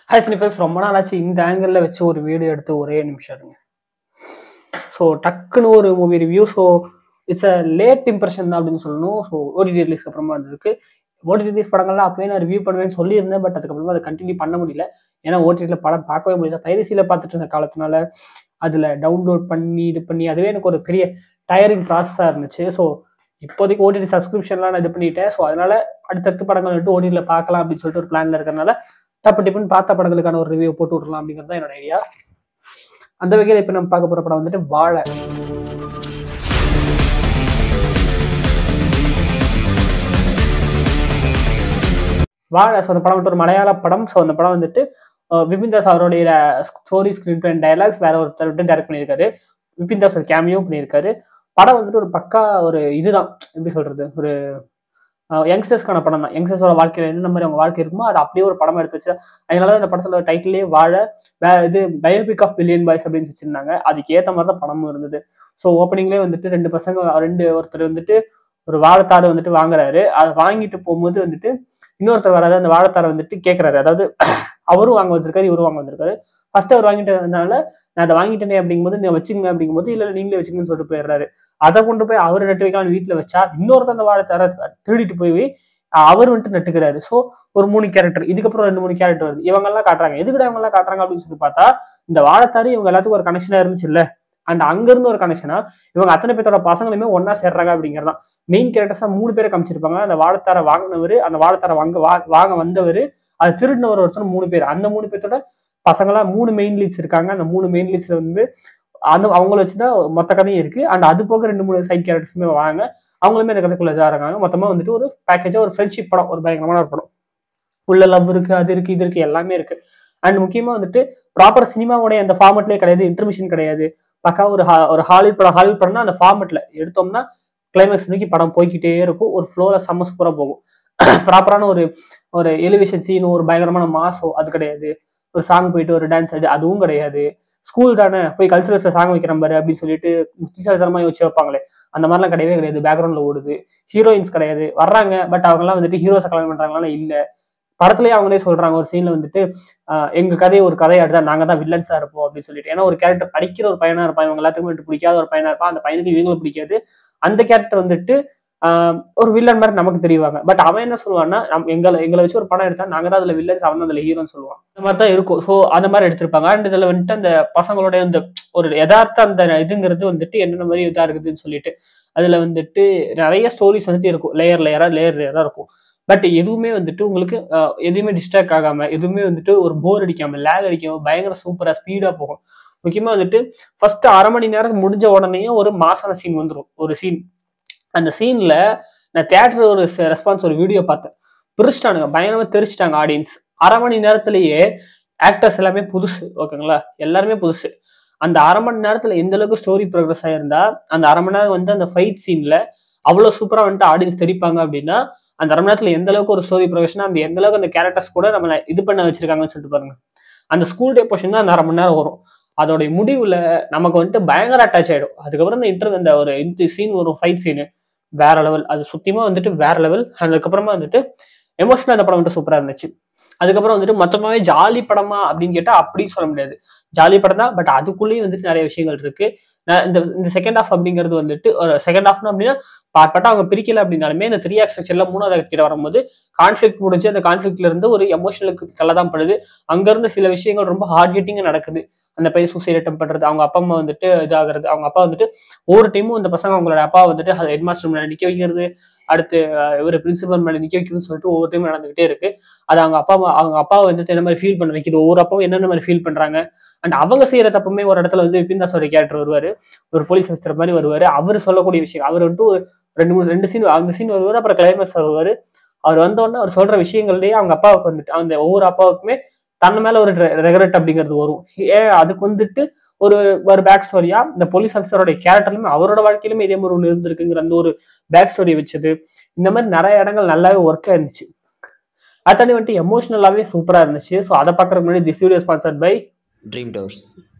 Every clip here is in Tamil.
ஹாய் சினிஃபெக்ஸ், ரொம்ப நாள் ஆச்சு இந்த ஆங்கிளில் வச்சு ஒரு வீடியோ எடுத்து ஒரே நிமிஷம் இருங்க. ஸோ டக்குன்னு ஒரு movie review. So it's a late impression தான் அப்படின்னு சொல்லணும். ஸோ ஓடிடி ரிலீஸ்க்கு அப்புறமா வந்திருக்கு. ஓடிடி ரிலீஸ் படங்கள்லாம் அப்பவே நான் ரிவ்யூ பண்ணுவேன்னு சொல்லியிருந்தேன். பட் அதுக்கப்புறமா அதை கண்டினியூ பண்ண முடியல. ஏன்னா ஓடிடியில் படம் பார்க்கவே முடியல. பைரசியில் பார்த்துட்டு இருந்த காலத்தினால அதில் டவுன்லோட் பண்ணி இது பண்ணி அதுவே எனக்கு ஒரு பெரிய டயரிங் ப்ராசஸாக இருந்துச்சு. ஸோ இப்போதைக்கு ஓடிடி சப்ஸ்கிரிப்ஷன்லாம் நான் இது பண்ணிட்டேன். ஸோ அதனால அடுத்தடுத்து படங்கள் வந்துட்டு ஓடிடியில் பார்க்கலாம் அப்படின்னு சொல்லிட்டு ஒரு பிளான்ல இருக்கிறனால டப்பு டிப்புன்னு பார்த்த படங்களுக்கான ஒரு ரிவ்யூ போட்டு விடலாம் அப்படிங்கிறது தான் என்னோட ஐடியா. அந்த வகையில் இப்போ நம்ம பார்க்க போகிற படம் வந்துட்டு வாழை. வாழை. ஸோ அந்த படம் வந்துட்டு ஒரு மலையாள படம். ஸோ அந்த படம் வந்துட்டு விபின் தாஸ் அவருடைய ஸ்டோரி, ஸ்கிரீன் பிளே, டைலாக்ஸ் வேற ஒருத்தர் விட்டு டைரக்ட் பண்ணியிருக்காரு. விபின் தாஸ் ஒரு கேமியோ பண்ணியிருக்காரு. படம் வந்துட்டு ஒரு பக்கா ஒரு இதுதான், எப்படி சொல்றது, ஒரு யங்ஸ்டர்ஸ்க்கான படம் தான். யங்ஸ்டர்ஸோட வாழ்க்கையில் என்ன மாதிரி அவங்க வாழ்க்கை இருக்குமோ அதை அப்படியே ஒரு படமா எடுத்து வச்சு, அதனால இந்த படத்துல டைட்டிலே வாழை, இது பயோபிக் ஆஃப் பில்லியன் பாய்ஸ் அப்படின்னு வச்சிருந்தாங்க. அதுக்கு ஏற்ற மாதிரி தான் படமும் இருந்தது. ஸோ ஓப்பனிங்லேயே வந்துட்டு ஒருத்தர் வந்துட்டு ஒரு வாழைத்தாறு வந்துட்டு வாங்குறாரு. அதை வாங்கிட்டு போகும்போது வந்துட்டு இன்னொருத்தர் வராது. அந்த வாழைத்தாரை வந்துட்டு கேட்கறாரு. அதாவது அவரும் வாங்க வந்திருக்காரு, இவரும் வாங்க வந்திருக்காரு. ஃபர்ஸ்ட் அவர் வாங்கிட்டதுனால நான் அதை வாங்கிட்டேனே அப்படிங்கும்போது நீங்க வச்சுங்க அப்படிங்கும்போது இல்லை நீங்களே வச்சுக்கணும்னு சொல்லிட்டு போயிடுறாரு. அதை கொண்டு போய் அவர் நட்டு வைக்கலாம் வீட்டில் வச்சா இன்னொருத்தர் அந்த வாழைத்தாரை திருடிட்டு போய் அவர் வந்துட்டு நட்டுக்கிறாரு. ஸோ ஒரு 3 கேரக்டர், இதுக்கப்புறம் 2-3 கேரக்டர் வருது. இவங்கெல்லாம் காட்டுறாங்க. எதுக்கிட்ட இவங்கெல்லாம் காட்டுறாங்க அப்படின்னு சொல்லி பார்த்தா இந்த வாழைத்தாரு இவங்க எல்லாத்துக்கும் ஒரு கனெக்ஷனா இருந்துச்சு இல்ல, அண்ட் அங்கிருந்து ஒரு கனெக்ஷனா இவங்க அத்தனை பேரோட பசங்களுமே ஒன்னா சேர்றாங்க அப்படிங்கிறதான். மெயின் கேரக்டர்ஸா 3 பேரை காமிச்சிருப்பாங்க. அந்த வாழைத்தாரை வாங்கினவர், அந்த வாழைத்தாரை வாங்க வந்தவர், அது திருடினவர் ஒருத்தர், 3 பேர். அந்த 3 பேர்த்தோட பசங்களா 3 மெயின் லீட்ஸ் இருக்காங்க. அந்த 3 மெயின் லீட்ஸ்ல வந்து அவங்கள வச்சுதான் மொத்த கதையும் இருக்கு. அண்ட் அது போக 2-3 சைட் கேரக்டர்ஸுமே வராங்க. அவங்களுமே அந்த கதைக்குள்ள இதாக இருக்காங்க. மொத்தமா வந்துட்டு ஒரு பேக்கேஜா ஒரு ஃப்ரெண்ட்ஷிப் படம், ஒரு பயங்கரமான ஒரு படம். உள்ள லவ் இருக்கு, அது இருக்கு, இது இருக்கு, எல்லாமே இருக்கு. அண்ட் முக்கியமா வந்துட்டு ப்ராப்பர் சினிமாவுடைய அந்த ஃபார்மெட்லேயே கிடையாது, இன்டர்மிஷன் கிடையாது. பக்கா ஒரு ஹாலிவுட் படம்னா அந்த ஃபார்மெட்ல எடுத்தோம்னா கிளைமேக்ஸ் நோக்கி படம் போய்கிட்டே இருக்கும். ஒரு ஃப்ளோல செம்ம சூப்பரா போகும். ப்ராப்பரான ஒரு எலிவேஷன் சீன், ஒரு பயங்கரமான மாசோ அது கிடையாது. ஒரு சாங் போயிட்டு ஒரு டான்ஸ் ஆடி அதுவும் கிடையாது. ஸ்கூல் தானே போய் கல்ச்சுரல்ஸ்ல சாங் வைக்கிற பாரு அப்படின்னு சொல்லிட்டு முக்கியமா யோசிச்சு வைப்பாங்களே, அந்த மாதிரிலாம் கிடையவே கிடையாது. பேக்ரவுண்ட்ல ஓடுது. ஹீரோயின்ஸ் கிடையாது. வர்றாங்க, பட் அவங்க எல்லாம் வந்துட்டு ஹீரோஸை கல்யாணம் பண்றாங்களா இல்ல. படத்துலயே அவங்களே சொல்றாங்க ஒரு சீன்ல வந்துட்டு எங்க கதையை ஒரு கதையாடுதா, நாங்க தான் வில்லன்ஸா இருப்போம் அப்படின்னு சொல்லிட்டு. ஏன்னா ஒரு கேரக்டர் படிக்கிற ஒரு பையனா இருப்பான், இவங்க எல்லாத்துக்குமே வந்துட்டு பிடிக்காத ஒரு பையனா இருப்பான். அந்த பையனுக்கு இவங்களும் பிடிக்காது. அந்த கேரக்டர் வந்துட்டு ஒரு வில்லன் மாதிரி நமக்கு தெரிவாங்க. பட் அவன் என்ன சொல்லுவான்னா, எங்களை வச்சு ஒரு படம் எடுத்தா நாங்க தான் அதுல வில்லன்ஸ், அவன் தான் அதுல ஹீரோன்னு சொல்லுவான். அந்த மாதிரி தான் இருக்கும். ஸோ அந்த மாதிரி எடுத்திருப்பாங்க. அண்ட் இதுல வந்துட்டு அந்த பசங்களுடைய அந்த ஒரு யதார்த்த அந்த இதுங்கிறது வந்துட்டு என்னென்ன மாதிரி இதா இருக்குதுன்னு சொல்லிட்டு அதுல வந்துட்டு நிறைய ஸ்டோரிஸ் வந்துட்டு இருக்கும். லேயர் லேயரா இருக்கும். பட் எதுவுமே வந்துட்டு உங்களுக்கு எதுவுமே டிஸ்ட்ராக்ட் ஆகாம, எதுவுமே வந்துட்டு ஒரு போர் அடிக்காம, லேக் அடிக்காம பயங்கர சூப்பரா ஸ்பீடா போகும். முக்கியமா வந்துட்டு ஃபர்ஸ்ட் 1/2 மணி நேரம் முடிஞ்ச உடனே ஒரு மாசான சீன் வந்துடும். ஒரு சீன், அந்த சீன்ல நான் தியேட்டர் ஒரு ரெஸ்பான்ஸ் ஒரு வீடியோ பார்த்தேன். பிரிச்சிட்டானுங்க, பயங்கரமா தெரிச்சிட்டாங்க ஆடியன்ஸ். 1/2 மணி நேரத்திலேயே ஆக்டர்ஸ் எல்லாமே புதுசு. ஓகேங்களா, எல்லாருமே புதுசு. அந்த 1/2 மணி நேரத்துல எந்த அளவுக்கு ஸ்டோரி ப்ரோக்ரஸ் ஆயிருந்தா அந்த 1/2 மணி நேரம் வந்து அந்த ஃபைட் சீன்ல அவ்வளவு சூப்பரா வந்துட்டு ஆடியன்ஸ் தெரிப்பாங்க அப்படின்னா, அந்த 1/2 மணி நேரத்துல எந்த அளவுக்கு ஒரு ஸ்டோரி ப்ரோக்ரஷனா, அந்த எந்த அளவுக்கு அந்த கேரக்டர்ஸ் கூட நம்ம இது பண்ண வச்சிருக்காங்கன்னு சொல்லிட்டு பாருங்க. அந்த ஸ்கூல் டே போர்ஷன் தான் அந்த 1/2 மணி நேரம் வரும். அதோடைய முடிவுல நமக்கு வந்துட்டு பயங்கர அட்டாச் ஆயிடும். அதுக்கப்புறம் அந்த ஒரு சீன் வரும், ஃபைட் சீனு வேற லெவல். அது சுத்தியமா வந்துட்டு வேற லெவல். அதுக்கப்புறமா வந்துட்டு எமோஷனலா அந்த படம் வந்துட்டு சூப்பரா இருந்துச்சு. அதுக்கப்புறம் வந்துட்டு மொத்தமாவே ஜாலி படமா அப்படின்னு கேட்டா அப்படியும் சொல்ல முடியாது. ஜாலி படம் தான், பட் அதுக்குள்ளேயும் வந்துட்டு நிறைய விஷயங்கள் இருக்கு. இந்த செகண்ட் ஹாஃப் அப்படிங்கிறது வந்துட்டு ஒரு செகண்ட் ஹாஃப்னா அப்படின்னா பார்ப்பட்டா அவங்க பிரிக்கல அப்படின்னாலுமே இந்த 3 ஆக்ட் ஸ்ட்ரக்சர்ல 3வது ஆக்ட் கிட்ட வரும்போது கான்ஃபிளிக்ட் முடிஞ்சு அந்த கான்ஃபிளிக்ட்ல இருந்து ஒரு எமோஷனலுக்கு தள்ளதான் படுது. அங்க இருந்து சில விஷயங்கள் ரொம்ப ஹார்ட் ஹிட்டிங்கா நடக்குது. அந்த பையன் சூசைட் அட்டெம்ப்ட் பண்றது, அவங்க அப்பா அம்மா வந்துட்டு இதாகிறது, அவங்க அப்பா வந்துட்டு ஒவ்வொரு டைமும் இந்த பசங்க அவங்களோட அப்பா வந்துட்டு ஹெட் மாஸ்டர் மேல நிக்க வைக்கிறது, அடுத்து இவர் பிரின்சிபல் மேல நிக்க வைக்கிறதுன்னு சொல்லிட்டு ஒவ்வொரு டைம் நடந்துகிட்டே இருக்கு. அது அவங்க அப்பாவை வந்துட்டு என்ன மாதிரி ஃபீல் பண்ண வைக்குது, ஒவ்வொரு அப்பாவும் என்னென்ன மாதிரி ஃபீல் பண்றாங்க. அண்ட் அவங்க செய்யற தப்புமே ஒரு இடத்துல வந்து விபின் தாஸோட கேரக்டர் வருவாரு, ஒரு போலீஸ் ஆஃபீஸர் மாதிரி வருவாரு. அவர் சொல்லக்கூடிய விஷயம், அவர் வந்துட்டு ஒரு 2 சீன், அந்த சீன் வருவாரு, அப்புறம் கிளைமேக்ஸ் வருவாரு. அவர் வந்தோடனே அவர் சொல்ற விஷயங்கள்லயே அவங்க அப்பாவுக்கு வந்துட்டு அந்த ஒவ்வொரு அப்பாவுக்குமே தன்ன மேல ஒரு ரெகரெட் அப்படிங்கிறது வரும். அதுக்கு வந்துட்டு ஒரு பேக் ஸ்டோரியா இந்த போலீஸ் ஆஃபீஸரோட கேரக்டர்லுமே அவரோட வாழ்க்கையிலுமே இதே மாதிரி ஒன்று இருந்திருக்குங்கிற அந்த ஒரு பேக் ஸ்டோரி வச்சது. இந்த மாதிரி நிறைய இடங்கள் நல்லாவே ஒர்க் ஆயிருந்துச்சு. அதை தாண்டி வந்துட்டு எமோஷனலாவே சூப்பரா இருந்துச்சு. ஸோ அதை பார்க்கறதுக்கு முன்னாடி this video sponsored by Dream Towers.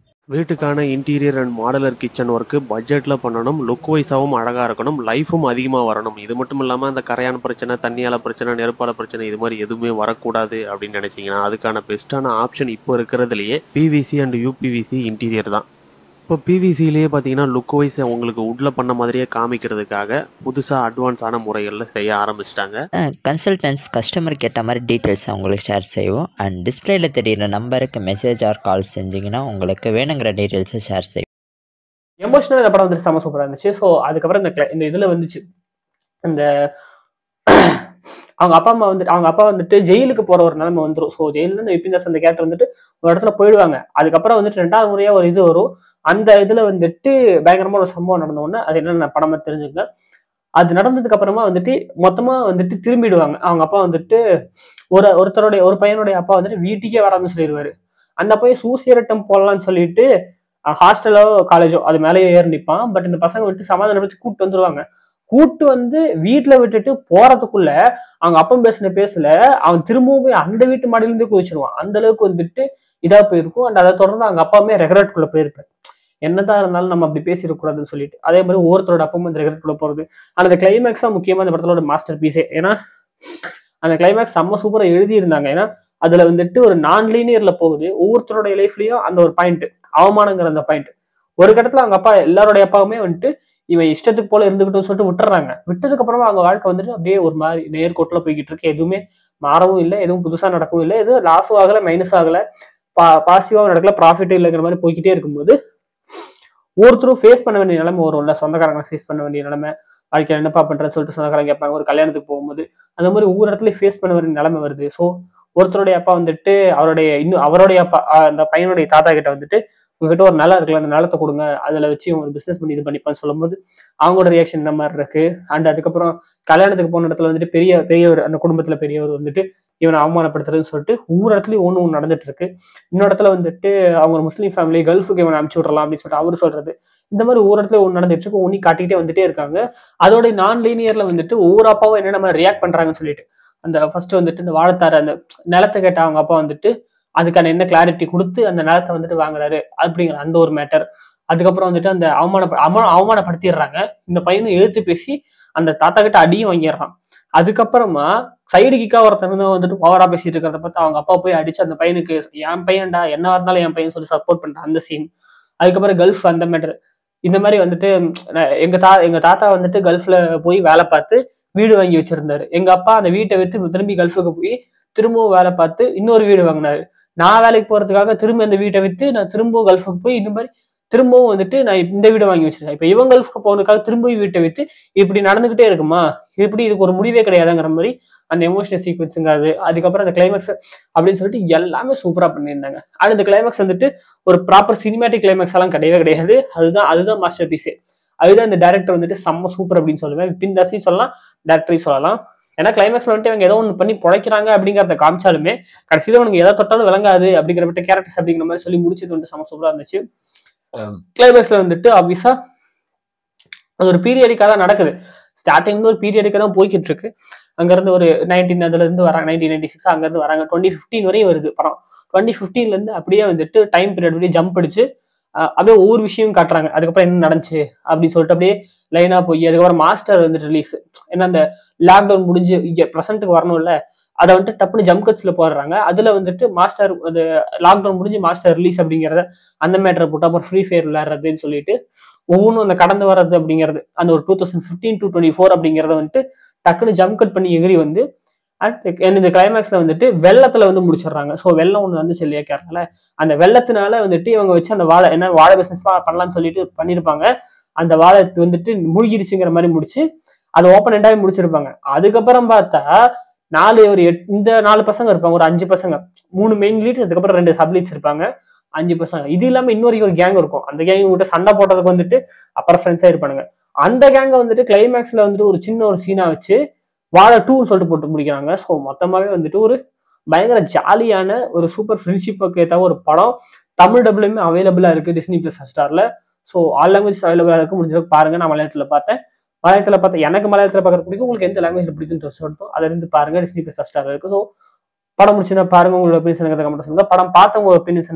வீட்டுக்கான interior and modular kitchen work பட்ஜெட்டில் பண்ணணும், லுக் வைஸாகவும் அழகாக இருக்கணும், லைஃபும் அதிகமாக வரணும். இது மட்டும் இல்லாமல் அந்த கரையான் பிரச்சனை, தண்ணியால் பிரச்சனை, நெருப்பால பிரச்சனை இது மாதிரி எதுவுமே வரக்கூடாது அப்படின்னு நினச்சிங்கன்னா அதுக்கான பெஸ்ட்டான ஆப்ஷன் இப்போ இருக்கிறதுலையே பிவிசி அண்ட் யூபிவிசி இன்டீரியர் தான். இப்போ பிவிசிலேயே பார்த்தீங்கன்னா லுக் வைஸ் உங்களுக்கு உட்ல பண்ண மாதிரியே காமிக்கிறதுக்காக புதுசாக அட்வான்ஸான முறைகளில் செய்ய ஆரம்பிச்சிட்டாங்க. கன்சல்டன்ஸ் கஸ்டமருக்கு ஏற்ற மாதிரி டீட்டெயில்ஸ் உங்களுக்கு ஷேர் செய்வோம். அண்ட் டிஸ்பிளேல தெரியிற நம்பருக்கு மெசேஜ் ஆர் கால் செஞ்சிங்கன்னா உங்களுக்கு வேணுங்கிற டீட்டெயில்ஸை ஷேர் செய்வோம். எமோஷனல் இந்த படம் வந்துட்டு செம சூப்பராக இருந்துச்சு. ஸோ அதுக்கப்புறம் இந்த இதில் வந்துச்சு இந்த அவங்க அப்பா வந்துட்டு ஜெயிலுக்கு போற ஒரு நிலைமை வந்துடும். ஸோ ஜெயிலில் இந்த விபின் அந்த கேரக்டர் வந்துட்டு ஒரு இடத்துல போயிடுவாங்க. அதுக்கப்புறம் வந்துட்டு 2வது முறையா ஒரு இது வரும். அந்த இதுல வந்துட்டு பயங்கரமா ஒரு சம்பவம் நடந்த உடனே அது என்னென்ன படமா தெரிஞ்சுங்க. அது நடந்ததுக்கு அப்புறமா வந்துட்டு மொத்தமா வந்துட்டு திரும்பிடுவாங்க. அவங்க அப்பா வந்துட்டு ஒரு பையனுடைய அப்பா வந்துட்டு வீட்டுக்கே வராதுன்னு சொல்லிடுவாரு. அந்த பையன் சூசைட் அட்டெம்ப்ட் போடலாம்னு சொல்லிட்டு ஹாஸ்டலோ காலேஜோ அது மேலேயே ஏறி நிற்பான். பட் இந்த பசங்க வந்துட்டு சமாதானப்படுத்தி கூப்பிட்டு வந்துருவாங்க. கூட்டு வந்து வீட்டுல விட்டுட்டு போறதுக்குள்ள அவங்க அப்பா பேசல அவன் திரும்பவும் போய் அந்த வீட்டு மாடியிலிருந்தே குதிச்சிருவான். அந்த அளவுக்கு வந்துட்டு இதா போயிருக்கும். அண்ட் அதை தொடர்ந்து அவங்க அப்பாவுமே ரெக்ரெட்குள்ள போயிருப்பாரு. என்னதான் இருந்தாலும் நம்ம அப்படி பேசிடக்கூடாதுன்னு சொல்லிட்டு. அதே மாதிரி ஒவ்வொருத்தரோட அப்பவும் அந்த ரெக்ரெட்குள்ள போறது. ஆனா அந்த கிளைமேக்ஸ் தான் முக்கியமா அந்த படத்தோட மாஸ்டர் பீஸே. ஏன்னா அந்த கிளைமேக்ஸ் செம்ம சூப்பரா எழுதி இருந்தாங்க. ஏன்னா அதுல வந்துட்டு ஒரு நான் லீனியர்ல போகுது. ஒவ்வொருத்தருடைய லைஃப்லயும் அந்த ஒரு பாயிண்ட் அவமானங்கிற அந்த பாயிண்ட். ஒரு கட்டத்துல அவங்க அப்பா எல்லாருடைய அப்பாவுமே வந்துட்டு இவன் இஷ்டத்துக்கு போல இருந்துகிட்டோம்னு சொல்லிட்டு விட்டுறாங்க. விட்டதுக்கு அப்புறமா அவங்க வாழ்க்கை வந்துட்டு அப்படியே ஒரு மாதிரி நேர்கோட்டில் போய்கிட்டு இருக்கு. எதுவுமே மாறவும் இல்லை, எதுவும் புதுசா நடக்கவும் இல்லை, எதுவும் லாஸும் ஆகல, மைனஸ் ஆகல, பாசிட்டிவாகவும் நடக்கல, ப்ராஃபிட்டும் இல்லைங்கிற மாதிரி போய்கிட்டே இருக்கும்போது ஒருத்தரும் ஃபேஸ் பண்ண வேண்டிய நிலைமை வரும்ல. சொந்தக்காரங்களை ஃபேஸ் பண்ண வேண்டிய நிலைமை, வாழ்க்கையில் என்னப்பா பண்றேன்னு சொல்லிட்டு சொந்தக்காரங்க கேட்பாங்க. ஒரு கல்யாணத்துக்கு போகும்போது அந்த மாதிரி ஒவ்வொரு இடத்துலயும் ஃபேஸ் பண்ண வேண்டிய நிலைமை வருது. ஸோ ஒருத்தருடைய அப்பா வந்துட்டு அவருடைய அப்பா அந்த பையனுடைய தாத்தா கிட்ட வந்துட்டு உங்ககிட்ட ஒரு நிலம் இருக்குல்ல, அந்த நிலத்தை கொடுங்க, அதுல வச்சு ஒரு பிசினஸ் பண்ணி இது பண்ணிப்பான்னு சொல்லும்போது அவங்களோட ரியாக்ஷன் இந்த மாதிரி இருக்கு. அண்ட் அதுக்கப்புறம் கல்யாணத்துக்கு போன இடத்துல வந்துட்டு பெரியவர் அந்த குடும்பத்துல பெரியவர் வந்துட்டு இவனை அவமானப்படுத்துறதுன்னு சொல்லிட்டு ஒவ்வொரு இடத்துலயும் ஒன்று நடந்துட்டு இருக்கு. இன்னொரு இடத்துல வந்துட்டு அவங்க முஸ்லீம் ஃபேமிலி கல்ஃபுக்கு இவனை அனுப்பிச்சு விடலாம் அப்படின்னு சொல்லிட்டு அவரு சொல்றது. இந்த மாதிரி ஒவ்வொரு இடத்துல ஒன்று நடந்துட்டு இருக்கு. ஒன்னி காட்டிக்கிட்டே வந்துட்டே இருக்காங்க. அதோட நான் லீனியர்ல வந்துட்டு ஒவ்வொரு அப்பாவும் என்னென்ன மாதிரி ரியாக்ட் பண்றாங்கன்னு சொல்லிட்டு அந்த ஃபர்ஸ்ட் வந்துட்டு இந்த வாழைத்தார அந்த நிலத்தை கேட்ட அவங்க அப்பா வந்துட்டு அதுக்கான என்ன கிளாரிட்டி கொடுத்து அந்த நிலத்தை வந்துட்டு வாங்குறாரு அப்படிங்கிற அந்த ஒரு மேட்டர். அதுக்கப்புறம் வந்துட்டு அந்த அவமானப்படுத்திடுறாங்க. இந்த பையனை எதிர்த்து பேசி அந்த தாத்தா கிட்ட அடியும் வாங்கிடுறான். அதுக்கப்புறமா சைடு கிக்கா ஒருத்தன் வந்துட்டு பவரா பேசிட்டு இருக்கிறத பார்த்து அவங்க அப்பா போய் அடிச்சு அந்த பையனுக்கு என் பையன்டா என்ன இருந்தாலும் என் பையன் சொல்லி சப்போர்ட் பண்றான் அந்த சீன். அதுக்கப்புறம் கல்ஃப் அந்த மேட்டர். இந்த மாதிரி வந்துட்டு எங்க தாத்தா வந்துட்டு கல்ஃப்ல போய் வேலை பார்த்து வீடு வாங்கி வச்சிருந்தாரு. எங்க அப்பா அந்த வீட்டை வித்து திரும்பி கல்ஃபுக்கு போய் திரும்பவும் வேலை பார்த்து இன்னொரு வீடு வாங்கினாரு. நான் வேலைக்கு போறதுக்காக திரும்ப இந்த வீட்டை வித்து நான் திரும்பவும் கல்ஃபுக்கு போய் இந்த மாதிரி திரும்பவும் வந்துட்டு நான் இந்த வீடை வாங்கி வச்சிருக்கேன். இப்ப இவங்க கல்ஃபுக்கு போனதுக்காக திரும்பவும் வீட்டை வித்து இப்படி நடந்துகிட்டே இருக்குமா, இப்படி இதுக்கு ஒரு முடிவே கிடையாதுங்கிற மாதிரி அந்த எமோஷனல் சீக்வன்ஸுங்காது. அதுக்கப்புறம் அந்த கிளைமேக்ஸ் அப்படின்னு சொல்லிட்டு எல்லாமே சூப்பரா பண்ணியிருந்தாங்க. ஆனால் இந்த கிளைமேக்ஸ் வந்துட்டு ஒரு ப்ராப்பர் சினிமேட்டிக் கிளைமேக்ஸ் எல்லாம் கிடையவே கிடையாது. அதுதான் மாஸ்டர் பீஸே. அதுதான் இந்த டேரக்டர் வந்துட்டு செம்ம சூப்பர் அப்படின்னு சொல்லுவேன். விபின் தாஸையும் சொல்லலாம், டேரக்டரையும் சொல்லலாம். ஏன்னா கிளைமேக்ஸ்ல வந்துட்டு இவங்க ஏதோ ஒன்று பண்ணி பொழைக்கிறாங்க அப்படிங்கிறத காமிச்சாலுமே கடைசியில உனக்கு எதை தொட்டாலும் விளங்காது அப்படிங்கிற கேரக்டர்ஸ் அப்படிங்கிற மாதிரி சொல்லி முடிச்சது வந்துட்டு செம்ம சூப்பரா இருந்துச்சு. கிளைமேக்ஸ்ல வந்துட்டு ஆப்வியஸா அது ஒரு பீரியடிக்காக தான் நடக்குது. ஸ்டார்டிங்ல ஒரு பீரியடிக்காக தான் போய்கிட்டு இருக்கு. அங்கிருந்து ஒரு 1996 அங்கிருந்து வராங்க. 2015 வரையும் வருது படம். 2015 இருந்து அப்படியே வந்துட்டு டைம் பீரியட் அப்படியே ஜம்ப் அடிச்சு அப்படியே ஒவ்வொரு விஷயம் காட்டுறாங்க. அதுக்கப்புறம் என்ன நடந்துச்சு அப்படின்னு சொல்லிட்டு அப்படியே லைனா போய் அதுக்கப்புறம் மாஸ்டர் வந்துட்டு ரிலீஸ். ஏன்னா அந்த லாக்டவுன் முடிஞ்சு இங்க ப்ரெசென்ட்டுக்கு வரணும்ல, அதை வந்துட்டு டப்புனு ஜம்ப் கட்ஸ்ல போடுறாங்க. அதுல வந்துட்டு மாஸ்டர் அது லாக்டவுன் முடிஞ்சு மாஸ்டர் ரிலீஸ் அப்படிங்கிறத அந்த மேட்டரை போட்டு அப்புறம் ஃப்ரீ ஃபயர் விளையாடுறதுன்னு சொல்லிட்டு ஒவ்வொன்றும் அந்த கடந்து வர்றது அப்படிங்கிறது அந்த ஒரு 2015 to 24 அப்படிங்கிறத வந்துட்டு டக்குன்னு ஜம்ப் கட் பண்ணி எகிரி வந்து இந்த கிளைமேக்ஸ்ல வந்துட்டு வெள்ளத்துல வந்து முடிச்சிடுறாங்க. ஸோ வெள்ளம் ஒன்று வந்துச்சு இல்லையா கேரளால, அந்த வெள்ளத்தினால வந்துட்டு இவங்க வச்சு அந்த வாழை பிசினஸ் பண்ணலாம்னு சொல்லிட்டு பண்ணிருப்பாங்க. அந்த வாழை வந்துட்டு மூழ்கிடுச்சுங்கிற மாதிரி முடிச்சு அது ஓப்பன் எண்டாவே முடிச்சிருப்பாங்க. அதுக்கப்புறம் பார்த்தா இந்த 4 பசங்க இருப்பாங்க, ஒரு 5 பசங்க, 3 மெயின் லீட், அதுக்கப்புறம் 2 சப்லீட்ஸ் இருப்பாங்க, 5 பசங்க. இது இல்லாம இன்னொரு ஒரு கேங் இருக்கும். அந்த கேங் கிட்ட சண்டை போடுறதுக்கு வந்துட்டு அப்புறம் ஃப்ரெண்ட்ஸா இருப்பானுங்க. அந்த கேங்க வந்துட்டு கிளைமேக்ஸ்ல வந்துட்டு ஒரு சின்ன ஒரு சீனா வச்சு வாழை 2 சொல்லிட்டு போட்டு முடிக்கிறாங்க. ஸோ மொத்தமாவே வந்துட்டு ஒரு பயங்கர ஜாலியான ஒரு சூப்பர் ஃப்ரெண்ட்ஷிப்புக்கு ஏற்ற ஒரு படம். தமிழ் டபுளுமே அவைலபிளா இருக்கு டிஸ்னி பிளஸ் ஹாட்ஸ்டார்ல. ஸோ ஆல் லாங்குவேஜ் அவைலபிளா இருக்கு. முடிஞ்சளவுக்கு பாருங்க. நான் மலையாளத்தில் பார்த்தேன். எனக்கு மலையாளத்தில் பார்க்கறது பிடிக்கும். உங்களுக்கு எந்த லாங்குவேஜ் பிடிக்குன்னு சொல்லிட்டு அதை இருந்து பாருங்க. டிஸ்னி பிளஸ் ஹாட்ஸ்டார்ல இருக்கு. ஸோ படம் முடிச்சுன்னா பாருங்க. உங்களோட ஒப்பீனியன் கமெண்ட் சொல்லுங்க. படம் பார்த்தவங்க ஒப்பீனியன்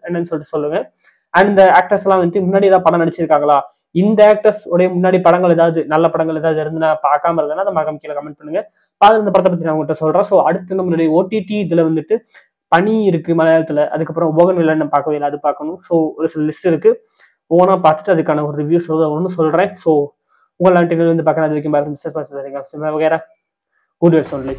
என்னன்னு சொல்லிட்டு சொல்லுங்க. அண்ட் இந்த ஆக்டர்ஸ் எல்லாம் வந்துட்டு முன்னாடி ஏதாவது படம் நடிச்சிருக்காங்களா, இந்த ஆக்டர்ஸ் உடைய முன்னாடி படங்கள் ஏதாவது நல்ல படங்கள் ஏதாவது இருந்து நான் பார்க்காம இருந்தேன்னா அதை மறக்காம கீழே கமெண்ட் பண்ணுங்க. பார்த்து இந்த படத்தை பத்தி நான் உங்கள்கிட்ட சொல்றேன். ஸோ அடுத்து நம்மளுடைய ஓடிடி இதுல வந்துட்டு பனி இருக்கு மலையாளத்துல, அதுக்கப்புறம் போகன்வில்லா நான் பார்க்கவே இல்லை, அது பார்க்கணும். ஸோ ஒரு சில லிஸ்ட் இருக்கு, ஓனா பார்த்துட்டு அதுக்கான ஒரு ரிவ்யூஸ் ஒன்று சொல்றேன். ஸோ உங்களால் வந்து பார்க்கறது வரைக்கும் பாருங்க. Good Wells only.